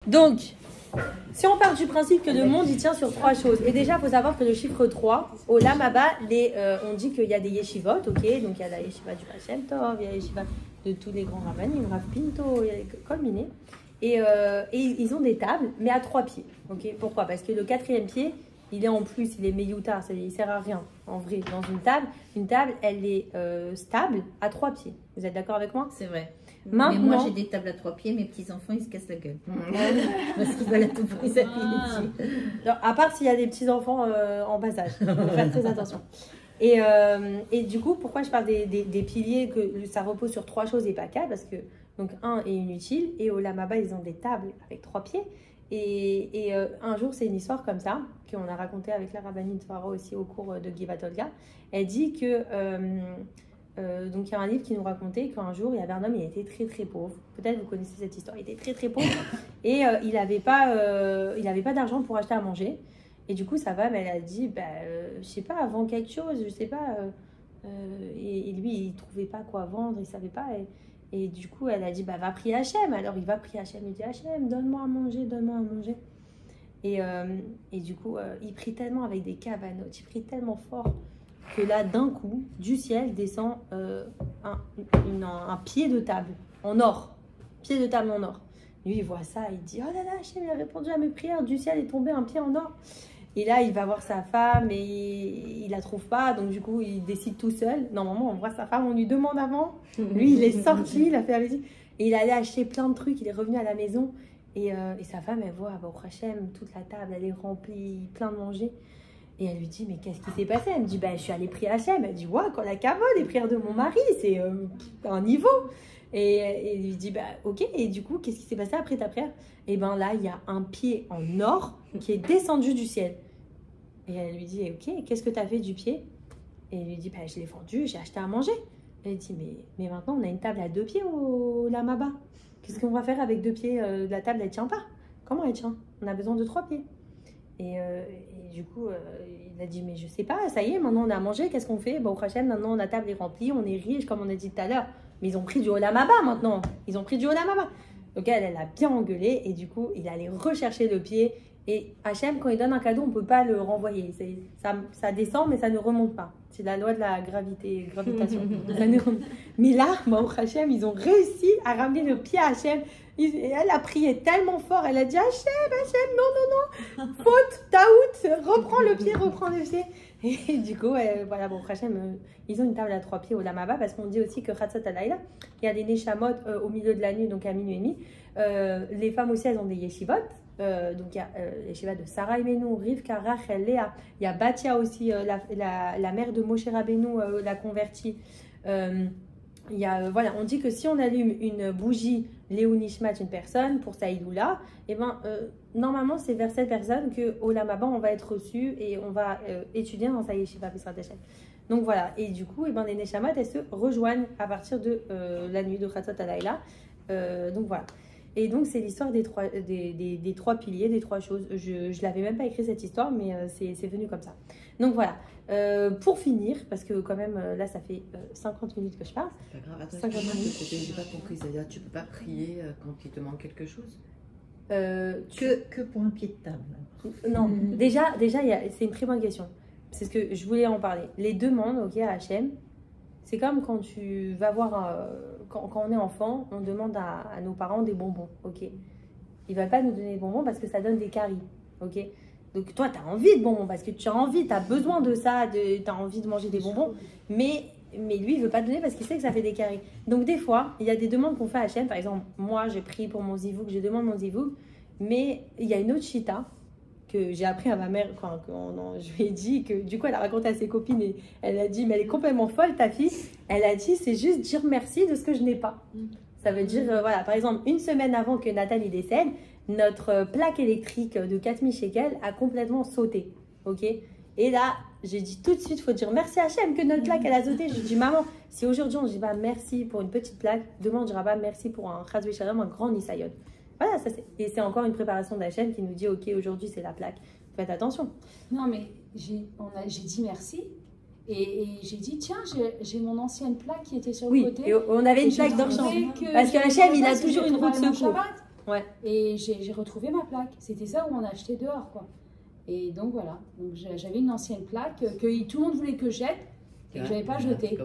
Donc, si on part du principe que le monde il tient sur 3 choses, et déjà il faut savoir que le chiffre 3, au Lamaba, on dit qu'il y a des yeshivot, ok, donc il y a la yeshiva du Baal Shem Tov, il y a la yeshiva de tous les grands rabbanim, Rav Pinto, il y a les Kolminé, et ils ont des tables, mais à 3 pieds, ok. Pourquoi? Parce que le 4e pied, il est en plus, il est meyoutar, il ne sert à rien, en vrai, dans une table, elle est stable à 3 pieds. Vous êtes d'accord avec moi? C'est vrai. Maintenant, mais moi j'ai des tables à 3 pieds, mes petits-enfants ils se cassent la gueule. Parce qu'ils veulent à tout prix s'appuyer dessus. À part s'il y a des petits-enfants en bas âge, il faut faire très attention. Et du coup, pourquoi je parle des piliers, que ça repose sur 3 choses et pas 4? Parce que, donc, 1 est inutile, et au Lamaba, ils ont des tables avec 3 pieds. Et un jour, c'est une histoire comme ça, qu'on a racontée avec la rabbinite Farah aussi au cours de Givat Olga. Elle dit que... donc il y a un livre qui nous racontait qu'un jour il y avait un homme, il était très très pauvre, peut-être vous connaissez cette histoire, il était très très pauvre et il n'avait pas d'argent pour acheter à manger, et du coup sa femme elle a dit je sais pas, vends quelque chose, je sais pas, et lui il trouvait pas quoi vendre, il savait pas, et du coup elle a dit va prier Hachem. Alors il va prier Hachem, il dit Hachem donne-moi à manger, et du coup il prie tellement avec des cavanotes, il prie tellement fort que là, d'un coup, du ciel descend un pied de table en or. Pied de table en or. Lui, il voit ça, il dit « Oh là là, Hachem, il a répondu à mes prières, du ciel est tombé un pied en or. » Et là, il va voir sa femme et il la trouve pas. Donc, du coup, il décide tout seul. Normalement, on voit sa femme, on lui demande avant. Lui, il est sorti, il a fait la visite. Et il allait acheter plein de trucs, il est revenu à la maison. Et sa femme, elle voit, au Hachem, toute la table, elle est remplie, plein de manger. Et elle lui dit, mais qu'est-ce qui s'est passé? Elle me dit, je suis allée prier Hachem. Elle dit, ouais, quand la cavole, les prières de mon mari, c'est un niveau. Et il lui dit, ok. Et du coup, qu'est-ce qui s'est passé après ta prière? Et là, il y a un pied en or qui est descendu du ciel. Et elle lui dit, ok, qu'est-ce que tu as fait du pied? Et il lui dit, je l'ai vendu, j'ai acheté à manger. Elle dit, mais maintenant, on a une table à 2 pieds au Lamaba. Qu'est-ce qu'on va faire avec 2 pieds? La table, elle tient pas. Comment elle tient? On a besoin de 3 pieds. Et du coup, il a dit, mais je sais pas, ça y est, maintenant on a mangé, qu'est-ce qu'on fait? Au Hachem, maintenant la table est remplie, on est riche, comme on a dit tout à l'heure. Mais ils ont pris du Olamaba maintenant. Ils ont pris du Olamaba. Donc elle a bien engueulé, et du coup, il allait rechercher le pied. Et Hachem, quand il donne un cadeau, on ne peut pas le renvoyer. Ça descend, mais ça ne remonte pas. C'est la loi de la gravitation. Mais là, au Hachem, ils ont réussi à ramener le pied à Hachem. Elle a prié tellement fort, elle a dit Hachem, non, faute, taout, reprends le pied. Et du coup, voilà, Hachem, ils ont une table à 3 pieds au Lamaba, parce qu'on dit aussi que Chatzot Halayla, il y a des Neshamot au milieu de la nuit, donc à minuit et demi. Les femmes aussi, elles ont des yeshivot. Donc il y a yeshiva de Sarah Imenu, Rivka, Rachel, Léa. Il y a Batia aussi, la mère de Moshe Rabbeinu, la convertie. Voilà, on dit que si on allume une bougie Léou Nishmat, une personne, pour sa Iloula, normalement c'est vers cette personne que au Lamaba on va être reçu et on va étudier dans sa yeshiva Pesrat Hashem. Donc voilà, et du coup, les Neshamot, elles se rejoignent à partir de la nuit de Chatzot Halayla. Donc voilà. Et donc c'est l'histoire des 3 piliers, des 3 choses. Je l'avais même pas écrit cette histoire, mais c'est venu comme ça. Donc voilà. Pour finir, parce que quand même là ça fait 50 minutes que je parle. C'est pas grave. Attends, j'ai pas compris. C'est-à-dire tu peux pas prier quand il te manque quelque chose? Que pour un pied de table. Non, déjà c'est une très bonne question. C'est ce que je voulais en parler. Les demandes, ok, à Hachem, c'est comme quand tu vas voir, quand on est enfant, on demande à nos parents des bonbons, ok. Ils ne veulent pas nous donner des bonbons parce que ça donne des caries, ok. Donc toi, tu as envie de bonbons parce que tu as envie, tu as besoin de ça, tu as envie de manger des bonbons, mais lui, il ne veut pas te donner parce qu'il sait que ça fait des caries. Donc des fois, il y a des demandes qu'on fait à Hachem. Par exemple, moi, je prie pour mon zivouk, je demande mon zivouk, mais il y a une autre chita que j'ai appris à ma mère quand je lui ai dit que du coup elle a raconté à ses copines et elle a dit mais elle est complètement folle ta fille. Elle a dit c'est juste dire merci de ce que je n'ai pas. Ça veut dire voilà, par exemple une semaine avant que Nathan y décède, notre plaque électrique de 4000 shekels a complètement sauté, ok. Et là j'ai dit tout de suite faut dire merci Hachem que notre plaque elle a sauté. Je dis maman si aujourd'hui on ne dit pas merci pour une petite plaque, demain on ne dira pas merci pour un chas v'shalom, un grand nisayon. Voilà, et c'est encore une préparation d'Hachem qui nous dit ok aujourd'hui c'est la plaque, faites attention. Non mais j'ai dit merci et j'ai dit tiens j'ai mon ancienne plaque qui était sur le côté. Et on avait une plaque d'orchant parce que Hachem il a toujours une roue de secours. Ouais. Et j'ai retrouvé ma plaque. C'était ça où on a acheté dehors, quoi. Et donc voilà. Donc j'avais une ancienne plaque que tout le monde voulait que je jette et que j'avais pas jeté.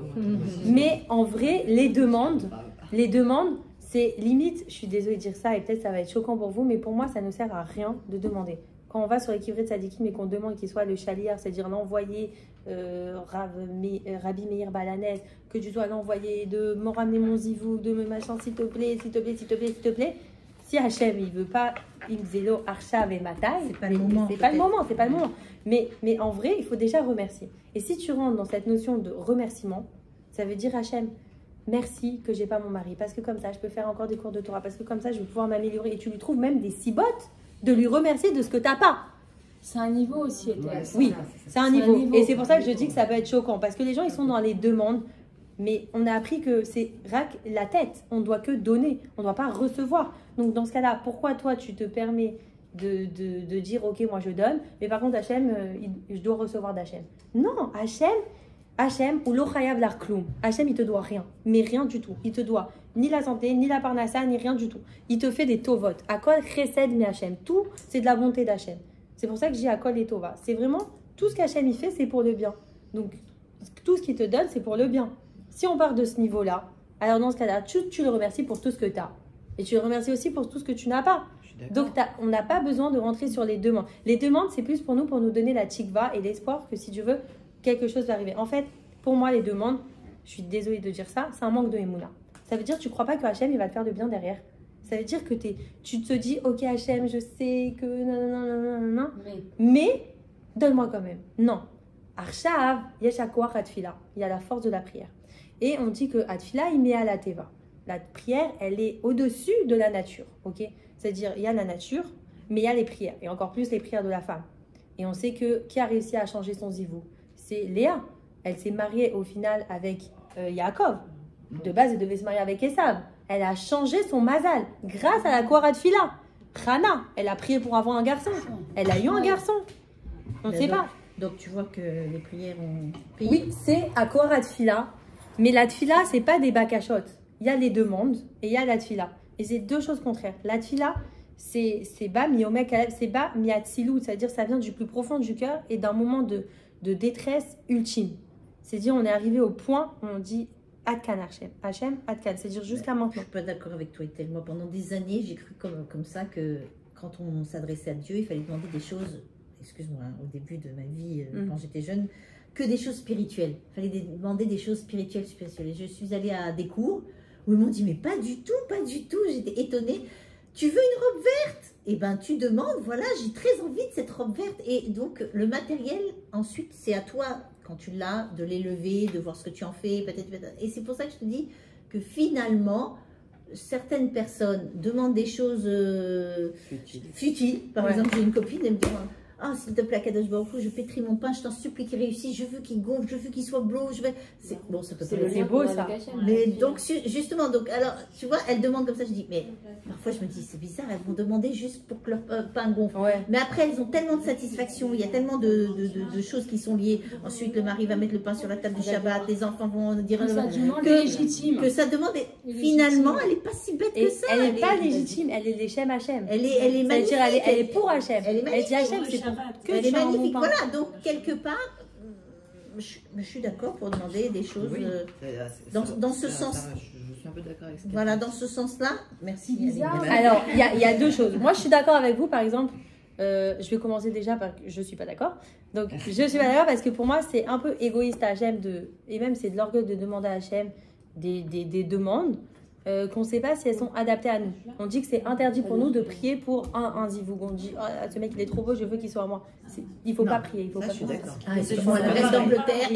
Mais en vrai, les demandes, c'est limite, je suis désolée de dire ça et peut-être ça va être choquant pour vous, mais pour moi, ça ne sert à rien de demander. Quand on va sur les kivrei de Tzadikim et qu'on demande qu'il soit le chaliar, c'est-à-dire l'envoyé Rabbi Meir Balanès, que tu dois l'envoyer, de me ramener mon zivou, de me machin, s'il te plaît, s'il te plaît, s'il te plaît, s'il te plaît. Si Hachem, il veut pas, il zélo Arshav et Matai, c'est pas le moment. C'est pas le moment, c'est pas le moment. Mais en vrai, il faut déjà remercier. Et si tu rentres dans cette notion de remerciement, ça veut dire Hachem, merci que j'ai pas mon mari, parce que comme ça, je peux faire encore des cours de Torah, parce que comme ça, je vais pouvoir m'améliorer. Et tu lui trouves même des cibottes de lui remercier de ce que t'as pas. C'est un niveau aussi, Esther. Oui, c'est un niveau. Et c'est pour ça que je dis que ça peut être choquant, parce que les gens, ils sont dans les demandes, mais on a appris que c'est la tête, on ne doit que donner, on ne doit pas recevoir. Donc dans ce cas-là, pourquoi toi, tu te permets de dire, ok, moi je donne, mais par contre, Hachem, je dois recevoir d'Hachem. Non, Hachem, ou l'ochayav l'arkloum. Hachem, il te doit rien, mais rien du tout. Il te doit ni la santé, ni la parnassa, ni rien du tout. Il te fait des tovot. Akol chesed mi Hachem. Tout, c'est de la bonté d'Hachem. C'est pour ça que j'ai Akol et Tova. C'est vraiment, tout ce qu'Hachem il fait, c'est pour le bien. Donc, tout ce qu'il te donne, c'est pour le bien. Si on part de ce niveau-là, alors dans ce cas-là, tu le remercies pour tout ce que tu as. Et tu le remercies aussi pour tout ce que tu n'as pas. Donc, on n'a pas besoin de rentrer sur les demandes. Les demandes, c'est plus pour nous donner la tikva et l'espoir que si tu veux, quelque chose va arriver. En fait, pour moi, les demandes, je suis désolée de dire ça, c'est un manque de émouna. Ça veut dire que tu ne crois pas que Hachem, il va te faire de bien derrière. Ça veut dire que tu te dis, ok Hachem, je sais que non, mais donne-moi quand même. Non. Arshav, yeshakoach atfila. Il y a la force de la prière. Et on dit que atfila, il met à la teva. La prière, elle est au-dessus de la nature. Ok, c'est-à-dire, il y a la nature, mais il y a les prières. Et encore plus les prières de la femme. Et on sait que qui a réussi à changer son zivou? C'est Léa. Elle s'est mariée au final avec Yaakov. De base, elle devait se marier avec Esav. Elle a changé son mazal grâce à la Kouara de Fila. Rana, elle a prié pour avoir un garçon. Elle a eu un garçon. On ne sait pas. Donc tu vois que les prières ont payé. Oui, c'est à Kouara de Fila. Mais la Tfila, c'est pas des bakachotes. Il y a les demandes et il y a la Tfila. Et c'est deux choses contraires. La Tfila, c'est bas miomek, c'est bas miatzilou, c'est-à-dire ça vient du plus profond du cœur et d'un moment de détresse ultime. C'est-à-dire on est arrivé au point où on dit Adkan Hachem, Hachem Adkan, c'est-à-dire jusqu'à Je maintenant. suis pas d'accord avec toi, Ethel. Moi, pendant des années, j'ai cru comme ça que quand on s'adressait à Dieu, il fallait demander des choses, excuse-moi, hein, au début de ma vie, quand j'étais jeune, que des choses spirituelles. Il fallait demander des choses spirituelles. Et je suis allée à des cours où ils m'ont dit, mais pas du tout, pas du tout. J'étais étonnée. Tu veux une robe verte? Eh ben, tu demandes, voilà, j'ai très envie de cette robe verte. Et donc, le matériel, ensuite, c'est à toi, quand tu l'as, de l'élever, de voir ce que tu en fais, peut-être. Et c'est pour ça que je te dis que finalement, certaines personnes demandent des choses futiles. Par exemple, j'ai une copine, elle me dit, ah, s'il te plaît, Kadosh Baruch Hu, je pétris mon pain, je t'en supplie qu'il réussisse, je veux qu'il gonfle, je veux qu'il soit bleu, je veux... Bon, ça peut C'est beau, ça. Mais donc, justement, donc, alors, tu vois, elle demande comme ça, je dis, mais parfois je me dis, c'est bizarre, elles vont demander juste pour que leur pain gonfle. Ouais. Mais après, elles ont tellement de satisfaction, il y a tellement de choses qui sont liées. Ensuite, le mari va mettre le pain sur la table du Shabbat, les enfants vont dire Ça demande légitime. que ça demande, et finalement, elle n'est pas si bête que ça. Elle n'est pas légitime, elle est Leshem Hachem. Elle est magnifique. Elle est pour Hachem. Elle est magnifique. Elle dit Hachem, c'est pour que Elle est tu aies un bon magnifique. pain. Voilà, donc quelque part, je suis d'accord pour demander des choses dans ce sens. Je suis un peu d'accord avec ce Voilà, dans ce sens-là. Merci. Bizarre. Alors, il y a deux choses. Moi, je suis d'accord avec vous, par exemple. Je vais commencer déjà par je suis pas d'accord. Donc, je suis pas d'accord parce que pour moi, c'est un peu égoïste à Hachem et même c'est de l'orgueil de demander à Hachem des demandes qu'on ne sait pas si elles sont adaptées à nous. On dit que c'est interdit pour nous de prier pour un zivoug. On dit, oh, ce mec il est trop beau, je veux qu'il soit à moi. Il ne faut pas prier. Il faut Ça, pas je suis prier. d'accord. Ah, excuse-moi, la reine d'Angleterre,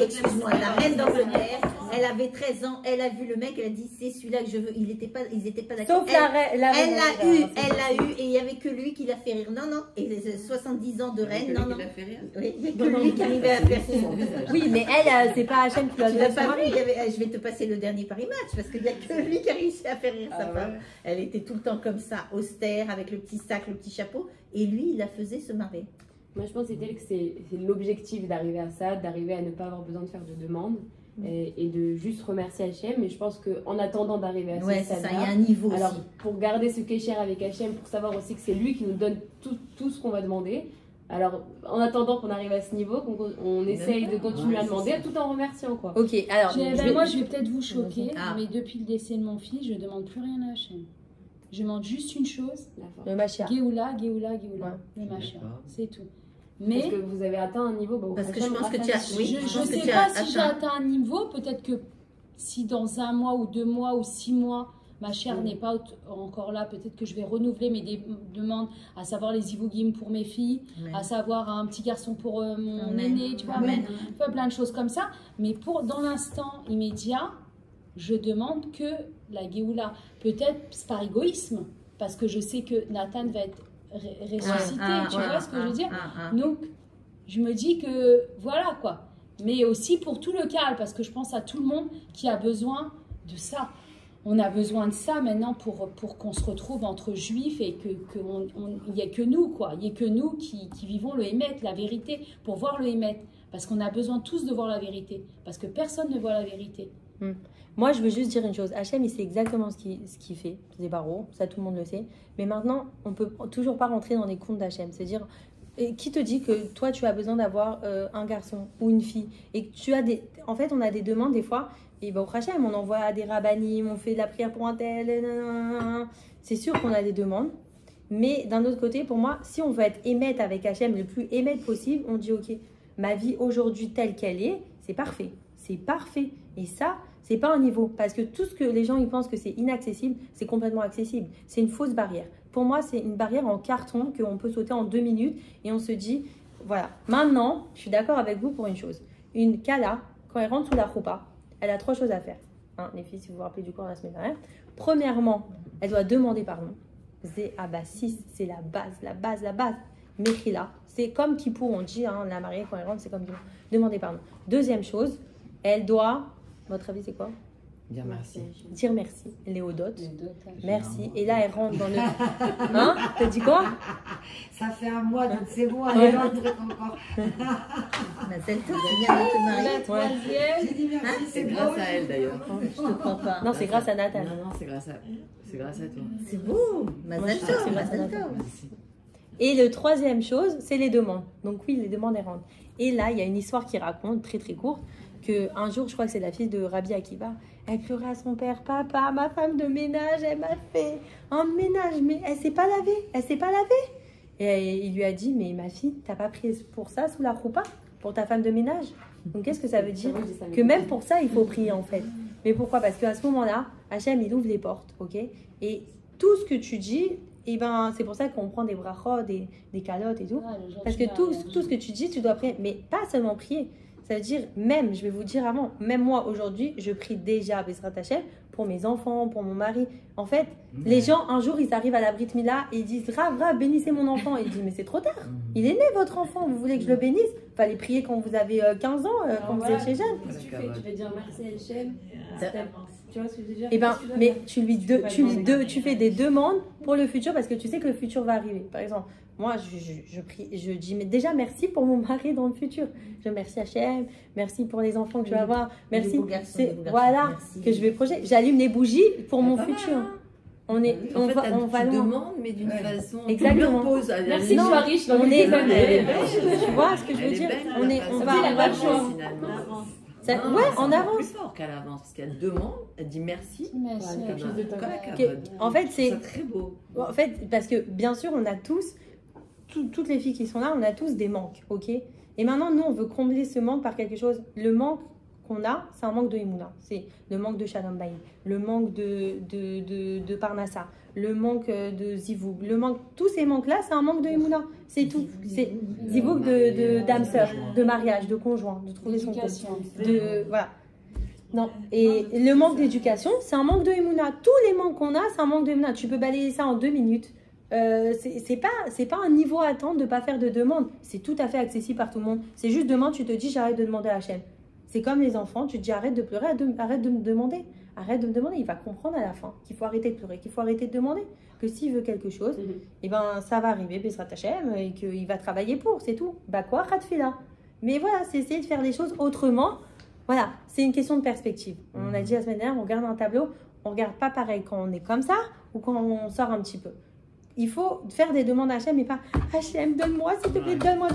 la reine d'Angleterre, elle avait 13 ans, elle a vu le mec, elle a dit c'est celui-là que je veux. Ils n'étaient pas d'accord. Sauf la reine. Elle l'a eu et il n'y avait que lui qui l'a fait rire. Non, non, et 70 ans de reine, non, non. Oui, il n'y a que lui qui arrivait à faire rire. Oui, mais elle, c'est pas Hachem qui l'a Tu l'as pas vu, je vais te passer le dernier Paris Match parce qu'il n'y a que lui qui a réussi à faire rire sa femme. Elle était tout le temps comme ça, austère, avec le petit sac, le petit chapeau, et lui, il la faisait se marrer. Moi, je pense que c'est l'objectif d'arriver à ça, d'arriver à ne pas avoir besoin de faire de demandes. et de juste remercier Hachem. Mais je pense qu'en attendant d'arriver à Ouais, ce c'est ça, stade-là, il y a un niveau alors aussi. pour garder ce kécher avec Hachem, pour savoir aussi que c'est lui qui nous donne tout ce qu'on va demander. Alors, en attendant qu'on arrive à ce niveau, on essaye de continuer à demander tout en remerciant, quoi. Ok, alors. Moi, je vais peut-être vous choquer, Ah. mais depuis le décès de mon fils, je ne demande plus rien à Hachem. Je demande juste une chose, Le Mashiach. Géoula, le machin, c'est tout. Mais Parce que vous avez atteint un niveau. Parce que je pense que tu as. Oui, je pense ne que sais tu pas as si j'ai atteint un niveau, peut-être que si dans 1 mois ou 2 mois ou 6 mois, ma chère n'est pas encore là, peut-être que je vais renouveler mes demandes, à savoir les ivougim pour mes filles, à savoir un petit garçon pour mon aîné, tu vois, plein de choses comme ça. Mais dans l'instant immédiat, je demande que la Géoula, peut-être par égoïsme, parce que je sais que Nathan va être ressuscité, tu vois ce que je veux dire. Donc, je me dis que voilà quoi. Mais aussi pour tout le calme, parce que je pense à tout le monde qui a besoin de ça. On a besoin de ça maintenant pour qu'on se retrouve entre juifs et qu'il n'y ait que nous, quoi. Il n'y ait que nous qui vivons le Hémet, la vérité, pour voir le Hémet. Parce qu'on a besoin tous de voir la vérité. Parce que personne ne voit la vérité. Moi, je veux juste dire une chose. Hachem, il sait exactement ce qu'il fait. C'est des barreaux, ça tout le monde le sait. Mais maintenant, on ne peut toujours pas rentrer dans les comptes d'Hachem. C'est-à-dire, qui te dit que toi, tu as besoin d'avoir un garçon ou une fille et que tu as des... En fait, on a des demandes des fois. Et au Hachem, on envoie des rabbinim, on fait de la prière pour un tel. C'est sûr qu'on a des demandes. Mais d'un autre côté, pour moi, si on veut être émette avec Hachem, le plus émette possible, on dit, ok, ma vie aujourd'hui telle qu'elle est, c'est parfait. C'est parfait. Et ça, c'est pas un niveau. Parce que tout ce que les gens ils pensent que c'est inaccessible, c'est complètement accessible. C'est une fausse barrière. Pour moi, c'est une barrière en carton qu'on peut sauter en 2 minutes. Et on se dit, voilà. Maintenant, je suis d'accord avec vous pour une chose. Une Kala, quand elle rentre sous la choupa, elle a 3 choses à faire. Les filles, si vous vous rappelez du cours la semaine dernière. Premièrement, elle doit demander pardon. C'est c'est la base. Mechila, c'est comme Kippour, on dit, la mariée quand elle rentre, c'est comme Kippour. Demander pardon. Deuxième chose, elle doit, votre avis c'est quoi? Dire merci. Dire merci. Léodote. Merci. Et là, elle rentre dans le... T'as dit quoi? Ça fait un mois, donc c'est bon, elle est là, le truc encore. Mazel tov, tu viens de te marier. La troisième. J'ai dit merci, C'est grâce à elle d'ailleurs. Je te crois pas. Non, c'est grâce à Nathan. Non, c'est grâce à toi. C'est beau. Mazel tov, c'est mazel Mazel tov. Merci. Et le troisième chose, c'est les demandes. Donc oui, les demandes, elles rentrent. Et là, il y a une histoire qui raconte, très très courte, qu'un jour, je crois que c'est la fille de Rabbi Akiva, elle pleurait à son père, papa, ma femme de ménage, elle m'a fait un ménage, mais elle s'est pas lavée. Et il lui a dit, mais ma fille, t'as pas pris pour ça sous la roupa, pour ta femme de ménage? Donc qu'est-ce que ça veut dire? Que même pour ça, il faut prier en fait. Mais pourquoi? Parce qu'à ce moment-là, Hachem, il ouvre les portes, ok? Et tout ce que tu dis, c'est pour ça qu'on prend des brachot, des calottes et tout. Parce que tout ce que tu dis, tu dois prier. Mais pas seulement prier. Ça veut dire, même, je vais vous dire avant, même moi aujourd'hui, je prie déjà à Bezrat Hachem pour mes enfants, pour mon mari. En fait, les gens, un jour, ils arrivent à la Brit Mila et ils disent, Rav, bénissez mon enfant. Et il dit, mais c'est trop tard. Il est né, votre enfant. Vous voulez que je le bénisse? Fallait prier quand vous avez 15 ans, quand vous étiez jeune. Qu'est-ce que tu fais? Tu vas dire merci à Hachem. Tu vois ce que je veux dire? Mais tu fais des demandes pour le futur parce que tu sais que le futur va arriver. Par exemple, moi, je prie, je dis mais déjà merci pour mon mari dans le futur. Je remercie Hachem, merci pour les enfants que je vais avoir, merci. Voilà, que je vais projeter. J'allume les bougies pour mon futur. On va tu demandes, mais d'une façon. Exactement. Merci, je suis riche. Tu vois ce que je veux dire? On va finalement. En avance. Plus fort qu'à l'avance, parce qu'elle demande, elle dit merci. En fait, c'est très beau. En fait, parce que bien sûr, on a tous, toutes les filles qui sont là, on a tous des manques, ok? Et maintenant, nous, on veut combler ce manque par quelque chose. Le manque qu'on a, c'est un manque de Emouna. C'est le manque de Shalom Bayit, le manque de Parnassa, le manque de Zivoug, le manque, tous ces manques-là, c'est un manque de Emouna. C'est tout. C'est Zivoug d'âme sœur, de mariage, de conjoint, de trouver son compte. Voilà. Non. Et le manque d'éducation, c'est un manque de Emouna. Tous les manques qu'on a, c'est un manque de Emouna. Tu peux balayer ça en 2 minutes. C'est pas un niveau à attendre de ne pas faire de demande. C'est tout à fait accessible par tout le monde. C'est juste demain, tu te dis, j'arrête de demander à Hachem. C'est comme les enfants, tu te dis, arrête de pleurer, arrête de me demander. Arrête de me demander. Il va comprendre à la fin qu'il faut arrêter de pleurer, qu'il faut arrêter de demander. Que s'il veut quelque chose, ça va arriver, Bezrat Hachem, et qu'il va travailler pour, c'est tout. Bah quoi, Khatfila. Mais voilà, c'est essayer de faire les choses autrement Voilà, c'est une question de perspective. On a dit la semaine dernière, on regarde un tableau, on regarde pas pareil quand on est comme ça ou quand on sort un petit peu. Il faut faire des demandes à Hachem, mais pas Hachem, donne-moi, s'il te plaît, donne-moi.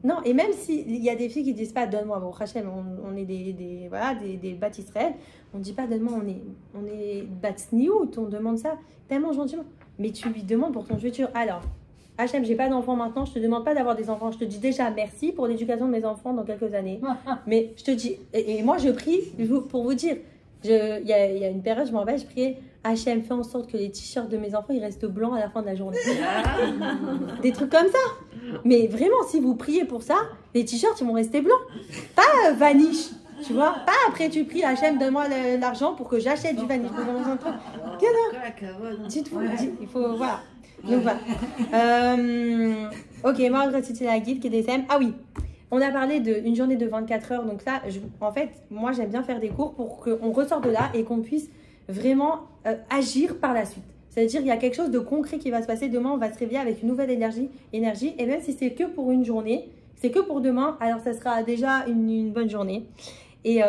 Non, et même s'il y a des filles qui disent pas donne-moi, bon, Hachem, on est des Bat Israël, on dit pas donne-moi, on est Bat Sniout, on demande ça tellement gentiment. Mais tu lui demandes pour ton futur. Alors, Hachem, j'ai pas d'enfants maintenant, je te demande pas d'avoir des enfants, je te dis déjà merci pour l'éducation de mes enfants dans quelques années. Mais je te dis, et moi je prie pour vous dire, il y a une période, je m'en rappelle, je priais Hachem, fais en sorte que les t-shirts de mes enfants ils restent blancs à la fin de la journée. Des trucs comme ça. Mais vraiment, si vous priez pour ça, les t-shirts ils vont rester blancs. Pas vanish, tu vois. Pas après tu pries Hachem, donne-moi l'argent pour que j'achète du vanish. Dites-vous, il faut, voilà. Donc voilà. Ok, moi, c'était la guide qui est DSM. Ah oui, on a parlé d'une journée de 24 heures. Donc ça, en fait, moi, j'aime bien faire des cours pour qu'on ressorte de là et qu'on puisse vraiment agir par la suite. C'est-à-dire, il y a quelque chose de concret qui va se passer. Demain, on va se réveiller avec une nouvelle énergie. Et même si c'est que pour une journée, c'est que pour demain, alors ça sera déjà une bonne journée. Et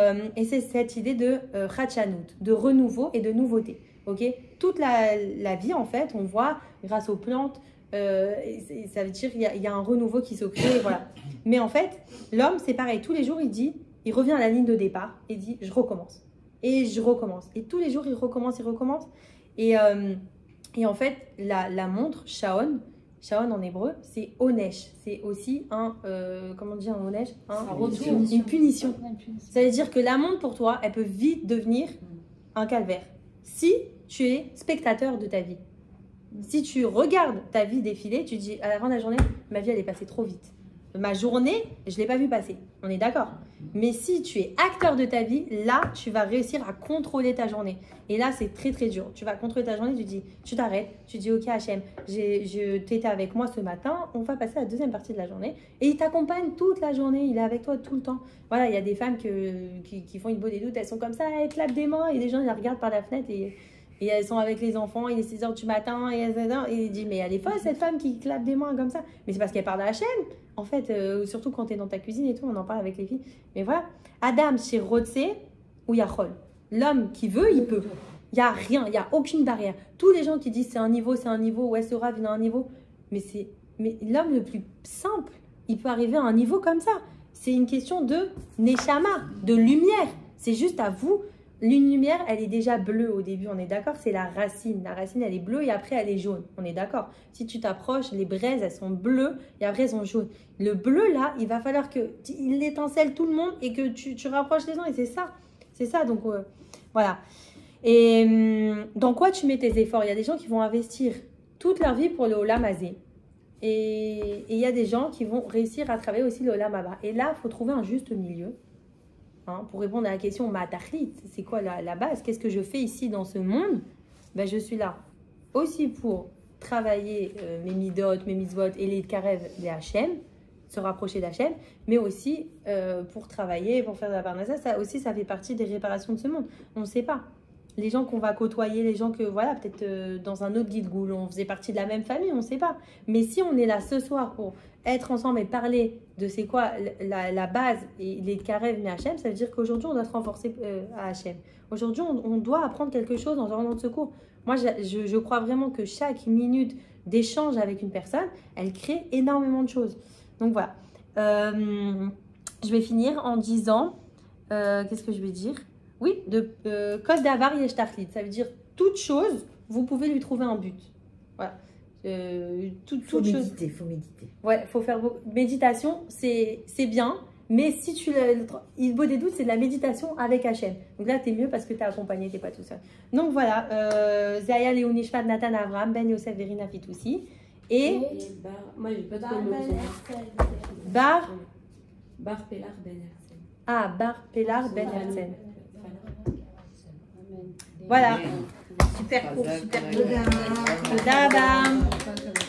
c'est cette idée de Khachanout, de renouveau et de nouveauté. Ok, toute la vie, en fait, on voit grâce aux plantes, ça veut dire qu'il y a un renouveau qui se crée, voilà. Mais en fait, l'homme, c'est pareil. Tous les jours, il revient à la ligne de départ et dit, je recommence. Et je recommence. Et tous les jours, il recommence. Et en fait, la montre, Shaon en hébreu, c'est Onesh. C'est aussi comment on dit un Onesh, une punition. Ça veut dire que la montre, pour toi, elle peut vite devenir un calvaire. Si tu es spectateur de ta vie, si tu regardes ta vie défiler, tu dis à la fin de la journée, ma vie elle est passée trop vite. Ma journée, je ne l'ai pas vue passer. On est d'accord. Mais si tu es acteur de ta vie, là, tu vas réussir à contrôler ta journée. Et là, c'est très, très dur. Tu vas contrôler ta journée, tu t'arrêtes, tu dis, ok, Hachem, t'étais avec moi ce matin, on va passer à la deuxième partie de la journée. Et il t'accompagne toute la journée, il est avec toi tout le temps. Voilà, il y a des femmes qui font une bonne des doutes, elles sont comme ça, elles clapent des mains et les gens, ils la regardent par la fenêtre et elles sont avec les enfants, il est 6 h du matin, et il dit, mais elle est folle cette femme qui clappe des mains comme ça. Mais c'est parce qu'elle parle à Hachem. En fait, surtout quand tu es dans ta cuisine et tout, on en parle avec les filles. Mais voilà, Adam chez Rotse ou Yachol. L'homme qui veut, il peut. Il n'y a rien, il n'y a aucune barrière. Tous les gens qui disent c'est un niveau, ouais, ce rave, il a un niveau. Mais l'homme le plus simple, il peut arriver à un niveau comme ça. C'est une question de neshama, de lumière. C'est juste à vous. Une lumière, elle est déjà bleue au début, on est d'accord, c'est la racine. La racine, elle est bleue et après, elle est jaune. On est d'accord. Si tu t'approches, les braises, elles sont bleues et après, elles sont jaunes. Le bleu, là, il va falloir qu'il étincelle tout le monde et que tu rapproches les gens. Et c'est ça. C'est ça, donc voilà. Et dans quoi tu mets tes efforts? Il y a des gens qui vont investir toute leur vie pour le Olam Hazé. Et il y a des gens qui vont réussir à travailler aussi le Olam Haba. Et là, il faut trouver un juste milieu. Pour répondre à la question, Matachlit, c'est quoi la base? Qu'est-ce que je fais ici dans ce monde? Je suis là aussi pour travailler mes midot, mes mitzvot et les karev des Hachem, se rapprocher d'Hachem, mais aussi pour travailler, pour faire de la parnassa. Ça aussi, ça fait partie des réparations de ce monde. On ne sait pas. Les gens qu'on va côtoyer, les gens que, voilà, peut-être dans un autre guide goul, on faisait partie de la même famille, on ne sait pas. Mais si on est là ce soir pour être ensemble et parler de c'est quoi la base et les karev mais Hachem, ça veut dire qu'aujourd'hui, on doit se renforcer à Hachem. Aujourd'hui, on doit apprendre quelque chose dans un moment de secours. Moi, je crois vraiment que chaque minute d'échange avec une personne, elle crée énormément de choses. Donc voilà. Je vais finir en disant, qu'est-ce que je vais dire? Oui, Kol Davar Yesh Tachlit. Ça veut dire toute chose, vous pouvez lui trouver un but. Voilà. Faut méditer. Ouais, faut faire beaucoup. Méditation, c'est bien, mais si il beau des doutes, c'est de la méditation avec Hachem. Donc là, t'es mieux parce que t'es accompagné, t'es pas tout seul. Donc voilà, Zaya Léonishpad Nathan Avram, Ben Yosef Verina Fitoussi. Et moi, j'ai pas de nom. Bar Pelar Ben Herzl. Ah, Bar Pelar Ben Herzl. Voilà. Super court, super court. Tודה רבה.